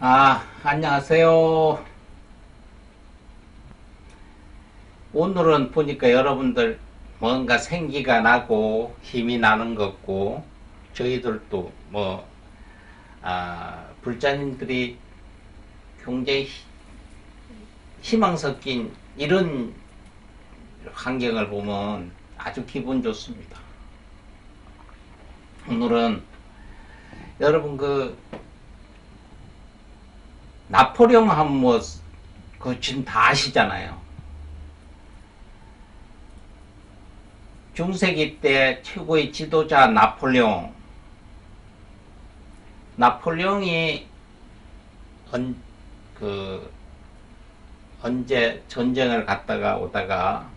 안녕하세요. 오늘은 보니까 여러분들 뭔가 생기가 나고 힘이 나는 것 같고, 저희들도 불자님들이 굉장히 희망 섞인 이런 환경을 보면 아주 기분 좋습니다. 오늘은 여러분 나폴레옹 하면 지금 다 아시잖아요. 중세기 때 최고의 지도자 나폴레옹이 언제 전쟁을 갔다가 오다가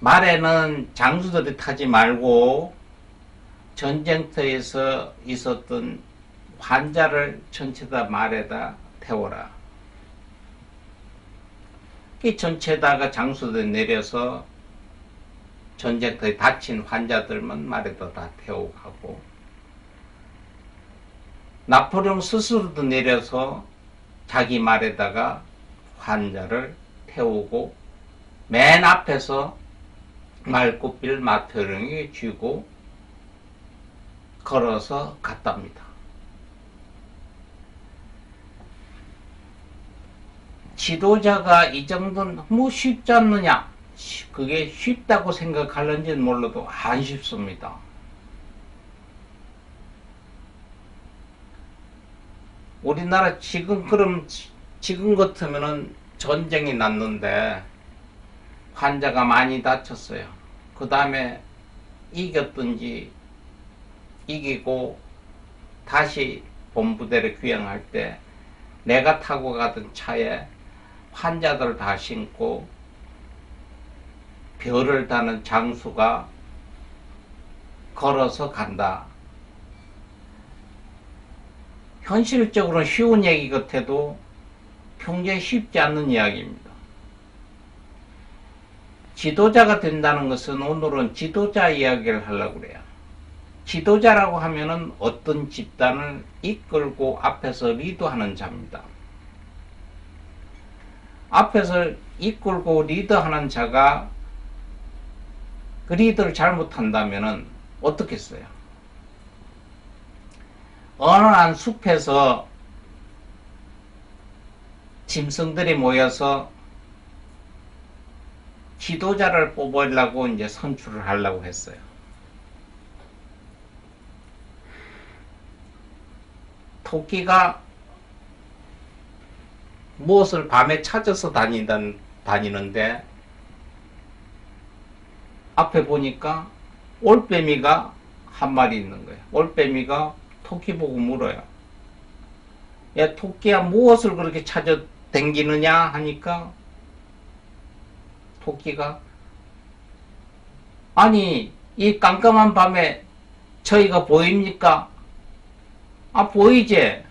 말에는 장수들이 타지 말고 전쟁터에서 있었던 환자를 전체 다 말에다 태워라. 이 전체다가 장수들이 내려서 전쟁터에 다친 환자들만 말에다 다 태우고 가고, 나폴레옹 스스로도 내려서 자기 말에다가 환자를 태우고 맨 앞에서 말굽비를 나폴레옹이 쥐고 걸어서 갔답니다. 지도자가 이 정도는 너무 쉽지 않느냐? 그게 쉽다고 생각하는지는 몰라도 안 쉽습니다. 우리나라 지금 같으면은 전쟁이 났는데 환자가 많이 다쳤어요. 그 다음에 이겼든지 이기고 다시 본부대로 귀향할 때 내가 타고 가던 차에 환자들 다 싣고 별을 다는 장수가 걸어서 간다. 현실적으로는 쉬운 얘기 같아도 굉장히 쉽지 않는 이야기입니다. 지도자가 된다는 것은 오늘은 지도자 이야기를 하려고 그래요. 지도자라고 하면은 어떤 집단을 이끌고 앞에서 리드하는 자입니다. 앞에서 이끌고 리드하는 자가 그 리더를 잘못한다면은 어떻게 했어요? 어느 한 숲에서 짐승들이 모여서 지도자를 뽑으려고 이제 선출을 하려고 했어요. 토끼가 무엇을 밤에 찾아서 다니는데 앞에 보니까 올빼미가 한 마리 있는 거예요. 올빼미가 토끼 보고 물어요. 야, 토끼야, 무엇을 그렇게 찾아 댕기느냐 하니까 토끼가, 아니, 이 깜깜한 밤에 저희가 보입니까? 보이지?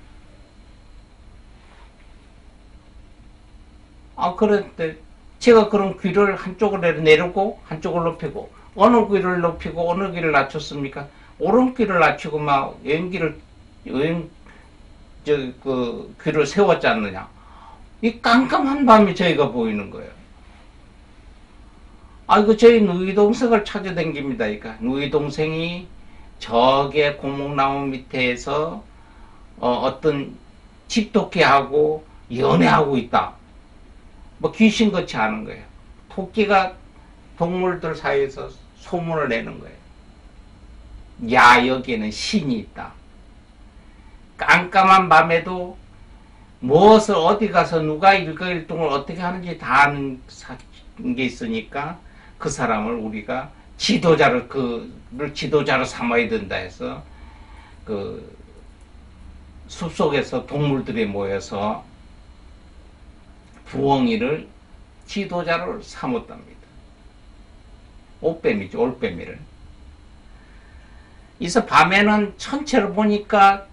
그런데 제가 그럼 귀를 한쪽으로 내리고 한쪽을 높이고, 어느 귀를 높이고 어느 귀를 낮췄습니까? 오른귀를 낮추고 막 귀를 세웠지 않느냐? 이 깜깜한 밤에 저희가 보이는 거예요. 저희 누이 동생을 찾아다닙니다. 그러니까 누이 동생이 저게 고목나무 밑에서 어떤 집토끼하고 연애하고 있다. 귀신같이 하는 거예요. 토끼가 동물들 사이에서 소문을 내는 거예요. 야, 여기에는 신이 있다. 깜깜한 밤에도 무엇을 어디 가서 누가 일거일동을 어떻게 하는지 다 아는 게 있으니까 그 사람을 우리가 지도자로 삼아야 된다 해서 숲속에서 동물들이 모여서 부엉이를 지도자로 삼았답니다. 올빼미죠, 올빼미를. 그래서 밤에는 천체를 보니까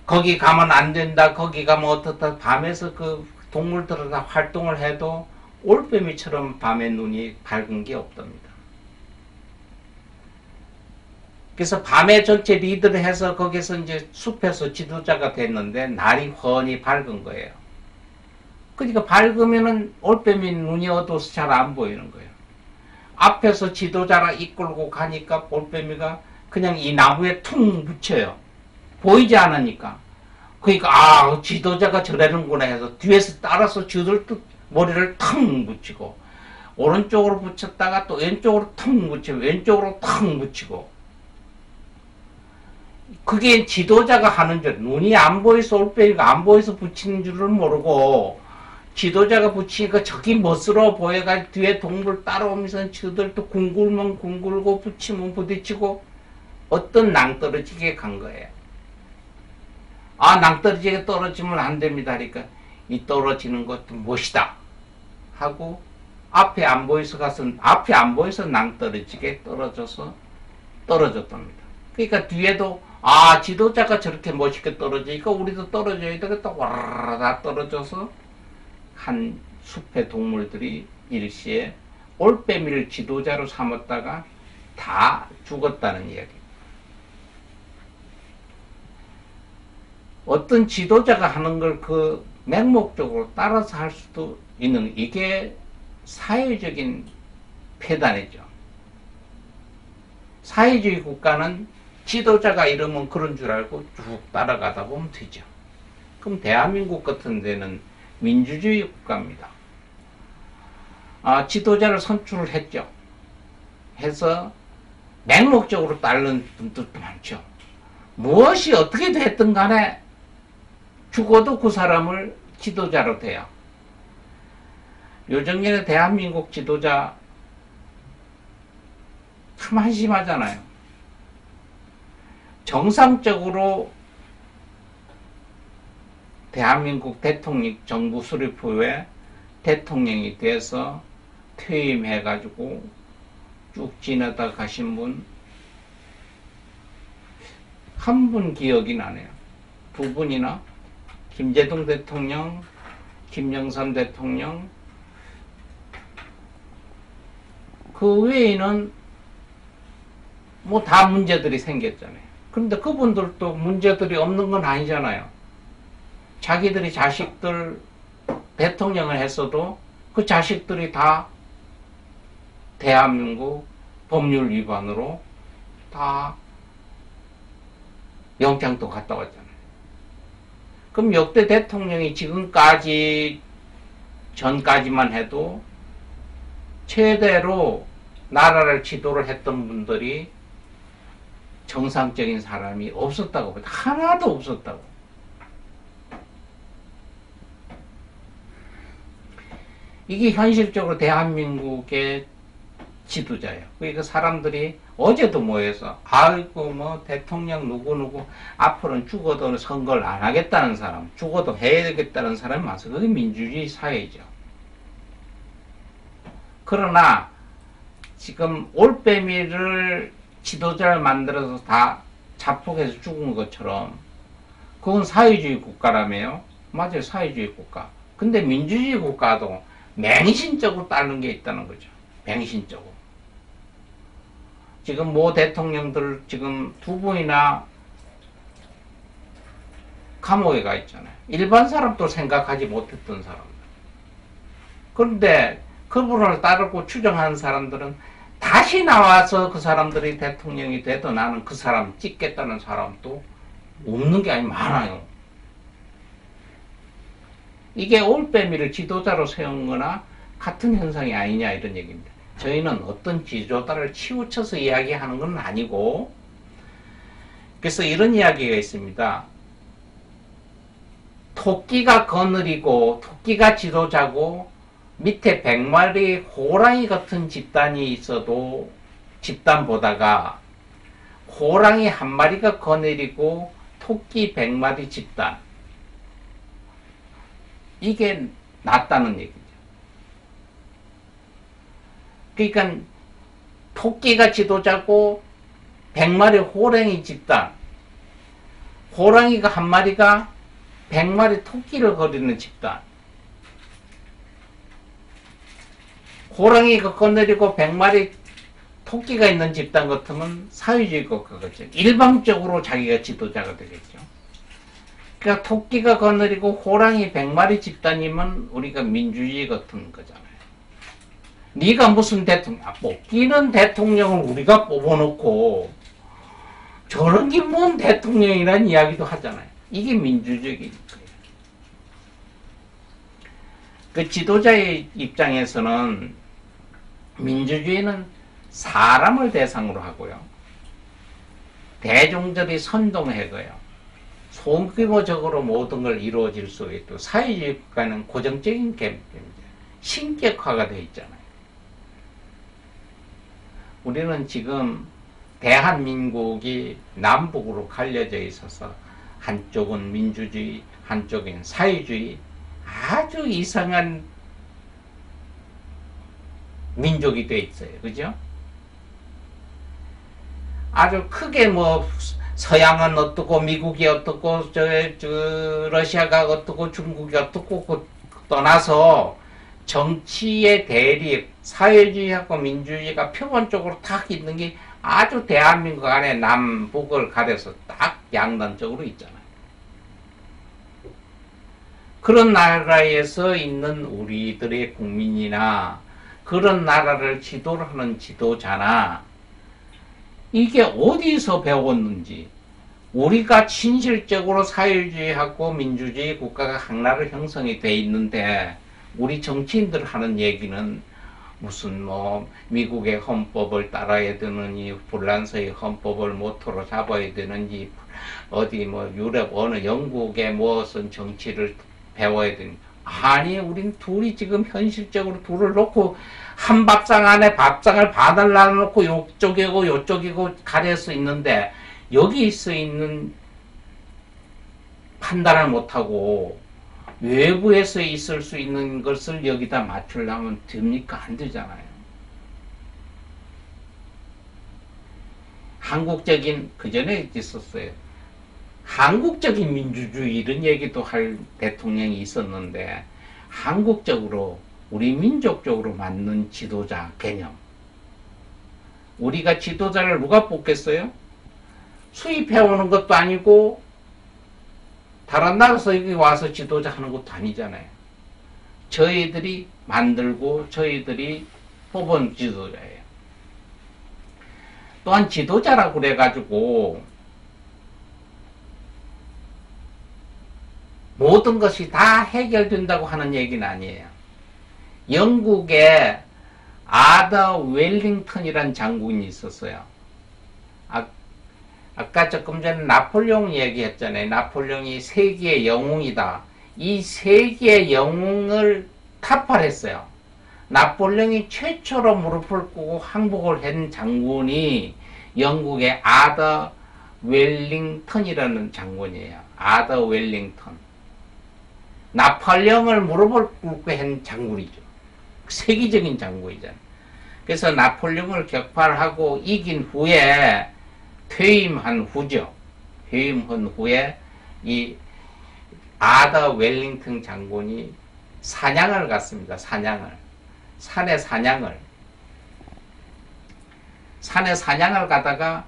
거기 가면 안 된다, 거기 가면 어떻다, 밤에서 그 동물들은 다 활동을 해도 올빼미처럼 밤에 눈이 밝은 게 없답니다. 그래서 밤에 전체 리드를 해서 거기서 이제 숲에서 지도자가 됐는데 날이 훤히 밝은 거예요. 그러니까 밝으면은 올빼미 눈이 어두워서 잘 안 보이는 거예요. 앞에서 지도자가 이끌고 가니까 올빼미가 그냥 이 나무에 퉁 붙여요. 보이지 않으니까. 그러니까 아 지도자가 저래는구나 해서 뒤에서 따라서 저들도 머리를 퉁 붙이고 오른쪽으로 붙였다가 또 왼쪽으로 퉁 붙이고 왼쪽으로 퉁 붙이고 그게 지도자가 하는 줄 눈이 안 보여서 올빼미가 안 보여서 붙이는 줄을 모르고 지도자가 붙이니까 저기 멋스러워 보여가지고 뒤에 동물 따라오면서 저들도 궁굴면 궁굴고 붙이면 부딪히고 어떤 낭떠러지게 간 거예요. 아 낭떠러지게 떨어지면 안 됩니다 하니까 이 떨어지는 것도 멋이다 하고 앞에 안 보여서 낭떠러지게 떨어졌답니다. 그러니까 뒤에도 아 지도자가 저렇게 멋있게 떨어지니까 우리도 떨어져야 되겠다 와라라 다 떨어져서 한 숲의 동물들이 일시에 올빼미를 지도자로 삼았다가 다 죽었다는 이야기. 어떤 지도자가 하는 걸 그 맹목적으로 따라서 할 수도 있는 이게 사회적인 폐단이죠. 사회주의 국가는 지도자가 이러면 그런 줄 알고 쭉 따라가다 보면 되죠. 그럼 대한민국 같은 데는 민주주의 국가입니다. 아, 지도자를 선출을 했죠. 해서 맹목적으로 따르는 분들도 많죠. 무엇이 어떻게 됐든 간에 죽어도 그 사람을 지도자로 돼요. 요정년에 대한민국 지도자 참 한심하잖아요. 정상적으로 대한민국 대통령 정부 수립 후에 대통령이 돼서 퇴임해가지고 쭉 지내다 가신 분 한 분 기억이 나네요. 두 분이나 김대중 대통령, 김영삼 대통령 그 외에는 뭐 다 문제들이 생겼잖아요. 그런데 그분들도 문제들이 없는 건 아니잖아요. 자기들이 자식들 대통령을 했어도 그 자식들이 다 대한민국 법률 위반으로 다 영장도 갔다 왔잖아요. 그럼 역대 대통령이 지금까지 전까지만 해도 최대로 나라를 지도를 했던 분들이 정상적인 사람이 없었다고 하나도 없었다고. 이게 현실적으로 대한민국의 지도자예요. 그러니까 사람들이 어제도 모여서 아이고 뭐 대통령 누구누구 앞으로는 죽어도 선거를 안 하겠다는 사람, 죽어도 해야 되겠다는 사람이 많아서 그게 민주주의 사회죠. 그러나 지금 올빼미를 지도자를 만들어서 다 자폭해서 죽은 것처럼 그건 사회주의 국가라며요. 맞아요. 사회주의 국가. 근데 민주주의 국가도 맹신적으로 따르는 게 있다는 거죠. 맹신적으로. 지금 모 대통령들 지금 두 분이나 감옥에 가 있잖아요. 일반 사람도 생각하지 못했던 사람들. 그런데 그분을 따르고 추정하는 사람들은 다시 나와서 그 사람들이 대통령이 돼도 나는 그 사람 찍겠다는 사람도 없는 게 아니고 많아요. 이게 올빼미를 지도자로 세운 거나 같은 현상이 아니냐 이런 얘기입니다. 저희는 어떤 지도자를 치우쳐서 이야기하는 건 아니고 그래서 이런 이야기가 있습니다. 토끼가 거느리고 토끼가 지도자고 밑에 100마리 호랑이 같은 집단이 있어도 집단보다가 호랑이 한 마리가 거느리고 토끼 100마리 집단 이게 낫다는 얘기죠. 그러니까 토끼가 지도자고 100마리 호랑이 집단 호랑이가 한 마리가 100마리 토끼를 거리는 집단 호랑이가 거느리고 100마리 토끼가 있는 집단 같으면 사회주의 국가겠죠. 일방적으로 자기가 지도자가 되겠죠. 그러니까 토끼가 거느리고 호랑이 100마리 집단이면 우리가 민주주의 같은 거잖아요. 네가 무슨 대통령, 뽑기는 대통령을 우리가 뽑아놓고 저런 게 뭔 대통령이라는 이야기도 하잖아요. 이게 민주적인 거예요. 그 지도자의 입장에서는 민주주의는 사람을 대상으로 하고요. 대중들이 선동하고요. 소규모적으로 모든 걸 이루어질 수 있고 사회주의 국가는 고정적인 개념입니다. 신격화가 되어 있잖아요. 우리는 지금 대한민국이 남북으로 갈려져 있어서 한쪽은 민주주의, 한쪽은 사회주의, 아주 이상한 민족이 되어 있어요. 그죠? 아주 크게 뭐 서양은 어떻고 미국이 어떻고 러시아가 어떻고 중국이 어떻고 떠나서 정치의 대립, 사회주의하고 민주주의가 표본적으로 딱 있는 게 아주 대한민국 안에 남북을 가려서 딱 양단적으로 있잖아요. 그런 나라에서 있는 우리들의 국민이나 그런 나라를 지도를 하는 지도자나 이게 어디서 배웠는지, 우리가 진실적으로 사회주의하고 민주주의 국가가 하나로 형성이 돼 있는데 우리 정치인들 하는 얘기는 무슨 뭐 미국의 헌법을 따라야 되느니 불란서의 헌법을 모토로 잡아야 되는지 어디 뭐 유럽 어느 영국의 무슨 정치를 배워야 되는지, 아니 우린 둘이 지금 현실적으로 둘을 놓고 한 밥상 안에 밥상을 반을 나눠놓고 요쪽이고 요쪽이고 가려서 있는데 여기 있는 판단을 못하고 외부에서 있을 수 있는 것을 여기다 맞추려면 됩니까? 안 되잖아요. 한국적인, 그 전에 있었어요. 한국적인 민주주의 이런 얘기도 할 대통령이 있었는데 한국적으로 우리 민족적으로 맞는 지도자 개념. 우리가 지도자를 누가 뽑겠어요? 수입해오는 것도 아니고 다른 나라에서 여기 와서 지도자 하는 것도 아니잖아요. 저희들이 만들고 저희들이 뽑은 지도자예요. 또한 지도자라고 그래가지고 모든 것이 다 해결된다고 하는 얘기는 아니에요. 영국에 아더 웰링턴이라는 장군이 있었어요. 아까 조금 전에 나폴레옹 얘기했잖아요. 나폴레옹이 세계의 영웅이다. 이 세계의 영웅을 타파했어요. 나폴레옹이 최초로 무릎을 꿇고 항복을 한 장군이 영국의 아더 웰링턴이라는 장군이에요. 아더 웰링턴. 나폴레옹을 무릎을 꿇고 한 장군이죠. 세계적인 장군이잖아요. 그래서 나폴레옹을 격파하고 이긴 후에 퇴임한 후죠. 퇴임한 후에 이 아더 웰링턴 장군이 사냥을 갔습니다. 사냥을. 산에 사냥을 가다가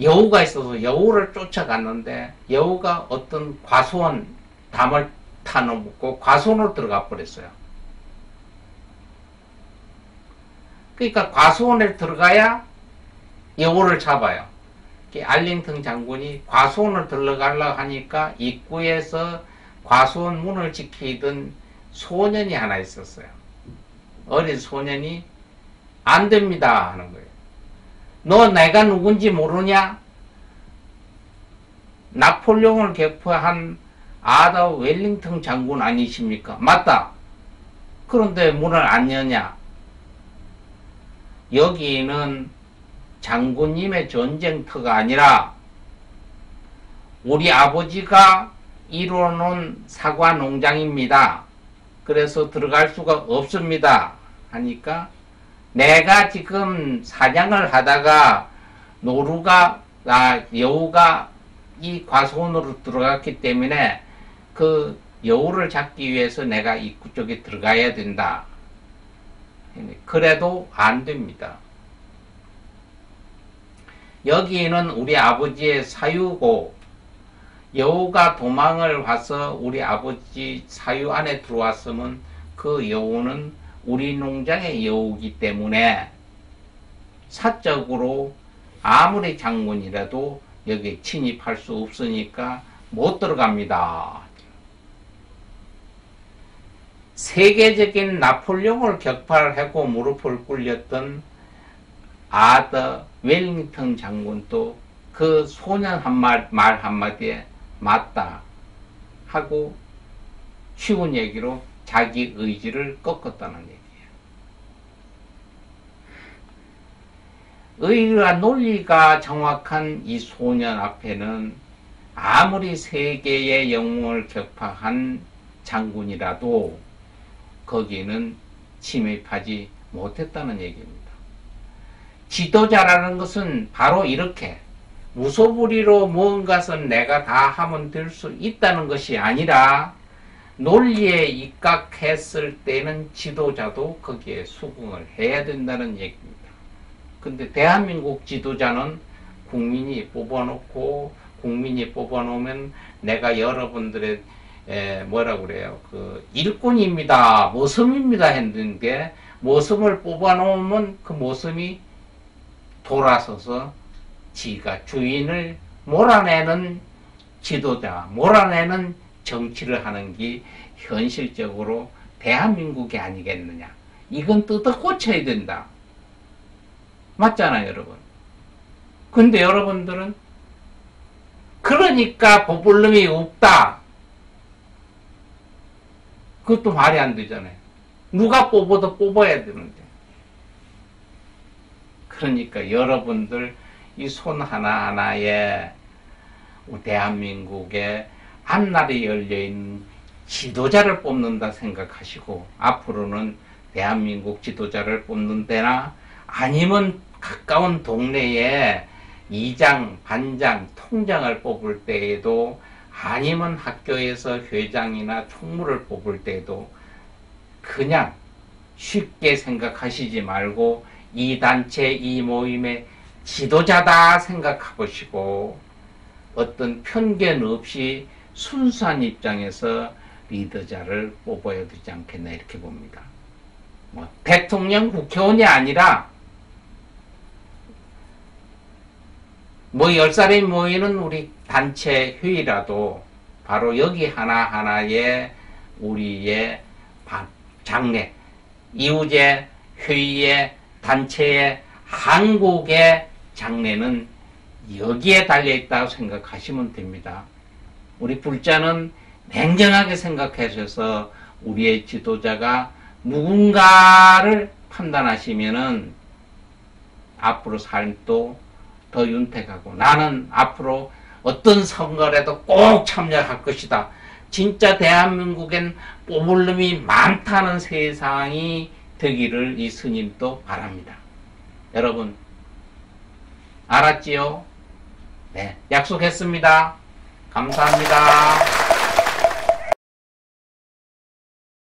여우가 있어서 여우를 쫓아갔는데 여우가 어떤 과수원 담을 타놓고 과수원으로 들어가 버렸어요. 그러니까 과수원에 들어가야 여우를 잡아요. 알링턴 장군이 과수원을 들어가려고 하니까 입구에서 과수원 문을 지키던 소년이 하나 있었어요. 어린 소년이 안 됩니다 하는 거예요. 너 내가 누군지 모르냐? 나폴레옹을 격파한 아더 웰링턴 장군 아니십니까? 맞다. 그런데 문을 안 여냐? 여기는 장군님의 전쟁터가 아니라 우리 아버지가 이뤄놓은 사과 농장입니다. 그래서 들어갈 수가 없습니다. 하니까 내가 지금 사냥을 하다가 여우가 이 과수원으로 들어갔기 때문에 그 여우를 잡기 위해서 내가 입구 쪽에 들어가야 된다. 그래도 안 됩니다. 여기는 우리 아버지의 사유고, 여우가 도망을 와서 우리 아버지 사유 안에 들어왔으면 그 여우는 우리 농장의 여우이기 때문에 사적으로 아무리 장군이라도 여기에 침입할 수 없으니까 못 들어갑니다. 세계적인 나폴레옹을 격파하고 무릎을 꿇렸던 아더 웰링턴 장군도 그 소년 말 한마디에 맞다 하고 쉬운 얘기로 자기 의지를 꺾었다는 얘기예요. 의리와 논리가 정확한 이 소년 앞에는 아무리 세계의 영웅을 격파한 장군이라도 거기에는 침입하지 못했다는 얘기입니다. 지도자라는 것은 바로 이렇게 무소불위로 무언가를 내가 다 하면 될 수 있다는 것이 아니라 논리에 입각했을 때는 지도자도 거기에 수긍을 해야 된다는 얘기입니다. 근데 대한민국 지도자는 국민이 뽑아놓고 국민이 뽑아놓으면 내가 여러분들의 뭐라고 그래요? 그 일꾼입니다. 모섬입니다. 했는데 모섬을 뽑아놓으면 그 모섬이 돌아서서 지가 주인을 몰아내는 지도자, 몰아내는 정치를 하는 게 현실적으로 대한민국이 아니겠느냐. 이건 뜯어 고쳐야 된다. 맞잖아요, 여러분. 근데 여러분들은 그러니까 뽑을 놈이 없다. 그것도 말이 안 되잖아요. 누가 뽑아도 뽑아야 되는데. 그러니까 여러분들 이 손 하나하나에 대한민국의 앞날이 열려있는 지도자를 뽑는다 생각하시고 앞으로는 대한민국 지도자를 뽑는 데나 아니면 가까운 동네에 이장, 반장, 통장을 뽑을 때에도 아니면 학교에서 회장이나 총무를 뽑을 때에도 그냥 쉽게 생각하시지 말고 이 단체, 이 모임의 지도자다 생각해보시고 어떤 편견 없이 순수한 입장에서 리더자를 뽑아야 되지 않겠나 이렇게 봅니다. 뭐 대통령, 국회의원이 아니라 뭐 10사람이 모이는 우리 단체 회의라도 바로 여기 하나하나의 우리의 장래, 이후제 회의의 단체의 한국의 장래는 여기에 달려있다고 생각하시면 됩니다. 우리 불자는 냉정하게 생각하셔서 우리의 지도자가 누군가를 판단하시면은 앞으로 삶도 더 윤택하고 나는 앞으로 어떤 선거라도 꼭 참여할 것이다. 진짜 대한민국엔 뽑을 놈이 많다는 세상이 되기를 이 스님도 바랍니다. 여러분 알았지요? 네, 약속했습니다. 감사합니다.